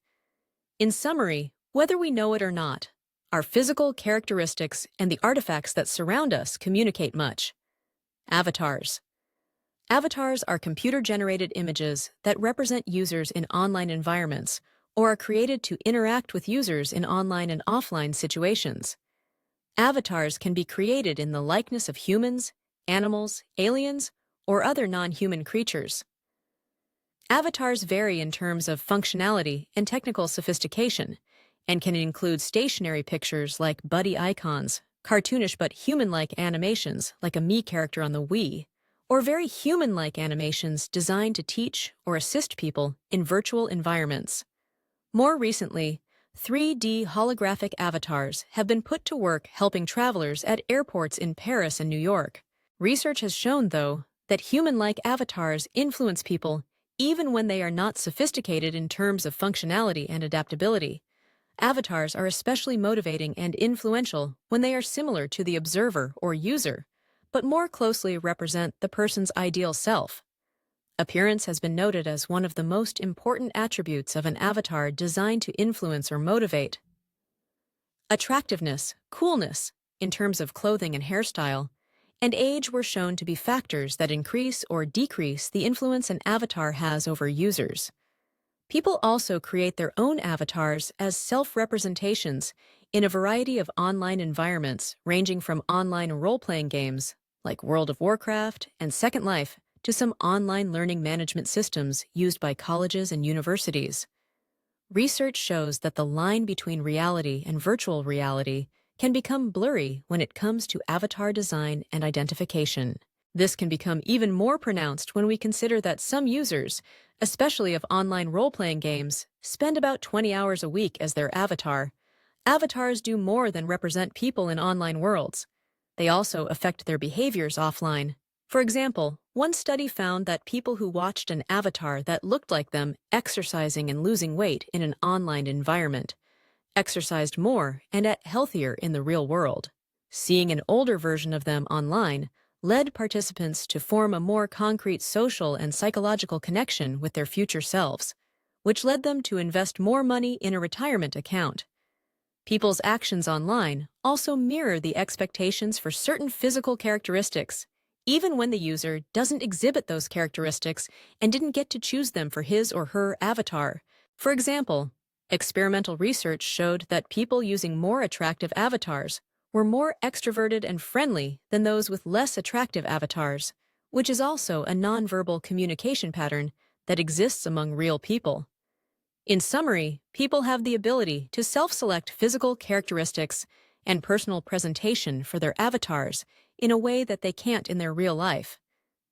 In summary, whether we know it or not, our physical characteristics and the artifacts that surround us communicate much. Avatars. Avatars are computer-generated images that represent users in online environments or are created to interact with users in online and offline situations. Avatars can be created in the likeness of humans, animals, aliens, or other non-human creatures. Avatars vary in terms of functionality and technical sophistication, and can include stationary pictures like buddy icons, cartoonish but human-like animations like a Me character on the Wii, or very human-like animations designed to teach or assist people in virtual environments. More recently, 3D holographic avatars have been put to work helping travelers at airports in Paris and New York. Research has shown, though, that human-like avatars influence people even when they are not sophisticated in terms of functionality and adaptability. Avatars are especially motivating and influential when they are similar to the observer or user, but more closely represent the person's ideal self. Appearance has been noted as one of the most important attributes of an avatar designed to influence or motivate. Attractiveness, coolness, in terms of clothing and hairstyle, and age were shown to be factors that increase or decrease the influence an avatar has over users. People also create their own avatars as self-representations in a variety of online environments, ranging from online role-playing games like World of Warcraft and Second Life to some online learning management systems used by colleges and universities. Research shows that the line between reality and virtual reality can become blurry when it comes to avatar design and identification. This can become even more pronounced when we consider that some users, especially of online role-playing games, spend about 20 hours a week as their avatar. Avatars do more than represent people in online worlds. They also affect their behaviors offline. For example, one study found that people who watched an avatar that looked like them exercising and losing weight in an online environment exercised more and ate healthier in the real world. Seeing an older version of them online led participants to form a more concrete social and psychological connection with their future selves, which led them to invest more money in a retirement account. People's actions online also mirror the expectations for certain physical characteristics, even when the user doesn't exhibit those characteristics and didn't get to choose them for his or her avatar. For example, experimental research showed that people using more attractive avatars were more extroverted and friendly than those with less attractive avatars, which is also a nonverbal communication pattern that exists among real people. In summary, people have the ability to self-select physical characteristics and personal presentation for their avatars in a way that they can't in their real life.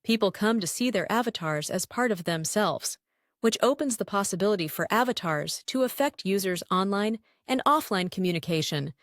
People come to see their avatars as part of themselves, which opens the possibility for avatars to affect users' online and offline communication,